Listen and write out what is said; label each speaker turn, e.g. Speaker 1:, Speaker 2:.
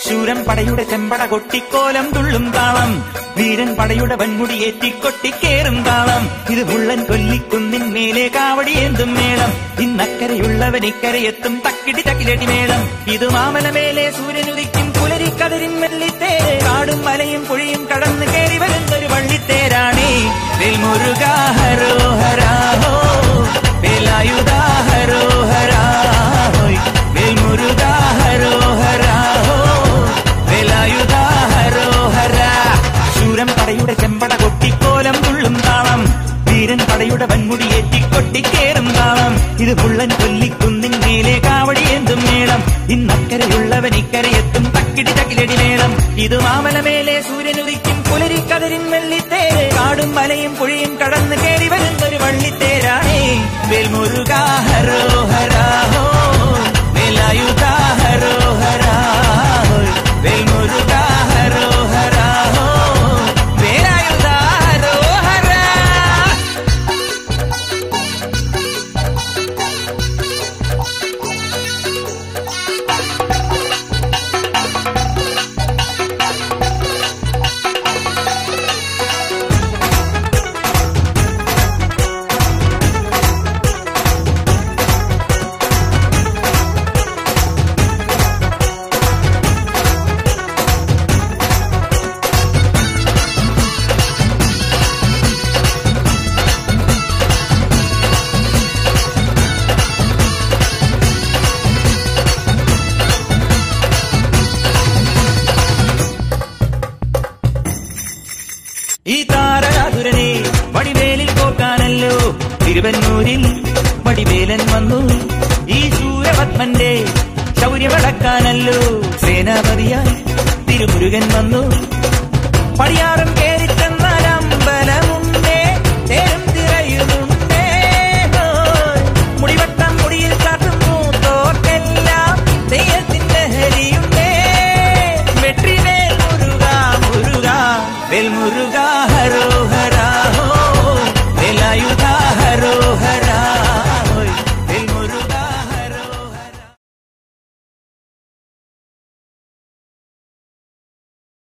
Speaker 1: ശൂരൻ പടയുടെ ചെമ്പട കൊട്ടിക്കോലം തുള്ളും താളം, വീരൻ പടയുടെ വൻമുടിയേറ്റിക്കൊട്ടിക്കേറും താളം. ഇത് മുള്ളൻ കൊല്ലിക്കുന്നിൻ മേലെ കാവടിയേന്തും മേളം, ഇന്നക്കരയുള്ളവൻ ഇക്കരയെത്തും തക്കിടി തക്കിലടി മേളം. ഇത് മാമലമേലെ സൂര്യനുദിക്കും പുലരിക്കതിരിൻ വെള്ളിത്തേര്, കാടും മലയും പുഴയും കടന്ന് കയറി വരുന്നൊരു വള്ളിത്തേരാണേ. വേൽമുരുകാ ഹരോഹരാ ഹോ, വേലായുധാ ഹരോഹരാ ഹോയ്, വേൽമുരുകാ ഹരോഹരാ ഹോ, വേലായുധാ ഹരോഹരാ. ശൂരൻ പടയുടെ ചെമ്പട കൊട്ടിക്കോലം തുള്ളും താളം, വീരൻ പടയുടെ വൻമുടിയേറ്റിക്കൊട്ടിക്കേറും താളം. ഇത് മുള്ളൻ കൊല്ലിക്കുന്നിൻ മേലെ കാവടിയേന്തും മേളം, ഇന്നക്കരയുള്ളവൻ ഇക്കരയെത്തും തക്കിടി തക്കിലടി മേളം. ഇത് മാമലമേലെ സൂര്യനുദിക്കും പുലരിക്കതിരിൻ വെള്ളിത്തേര്, കാടും മലയും പുഴയും കടന്ന് കയറി വരുന്നൊരു വള്ളിത്തേരാണേ. വേൽമുരുകാ ഹരോഹരാ ഹോ, വേലായുധാ ഹരോഹരാ ഹോയ്, വേൽമുരുകാ ഹരോഹരാ ഹോ, വേലായുധാ ഹരോഹരാ. ഈ താരകാതുരനെ വടിവേലിൽ കോർക്കാനല്ലോ തിരുവന്നൂരിൽ വടിവേലൻ വന്നു. ഈ ശൂരപത്മന്റെ ശൗര്യമടക്കാനല്ലോ സേനാപതിയായി തിരുമുരുകൻ വന്നു. പടിയാറും കേറിച്ചെന്നാൽ അമ്പലമുണ്ടേ, തേരും തിറയുന്നുണ്ടേ, മുടിവട്ടം മുടിയിൽ കാട്ടും മൂത്തോർക്കെല്ലാം തെയ്യത്തിന്റെ ഹരിയുണ്ടേ. വെട്രിവേൽ മുരുകാ മുരുകാ, വേൽമുരുകാ ഹരോ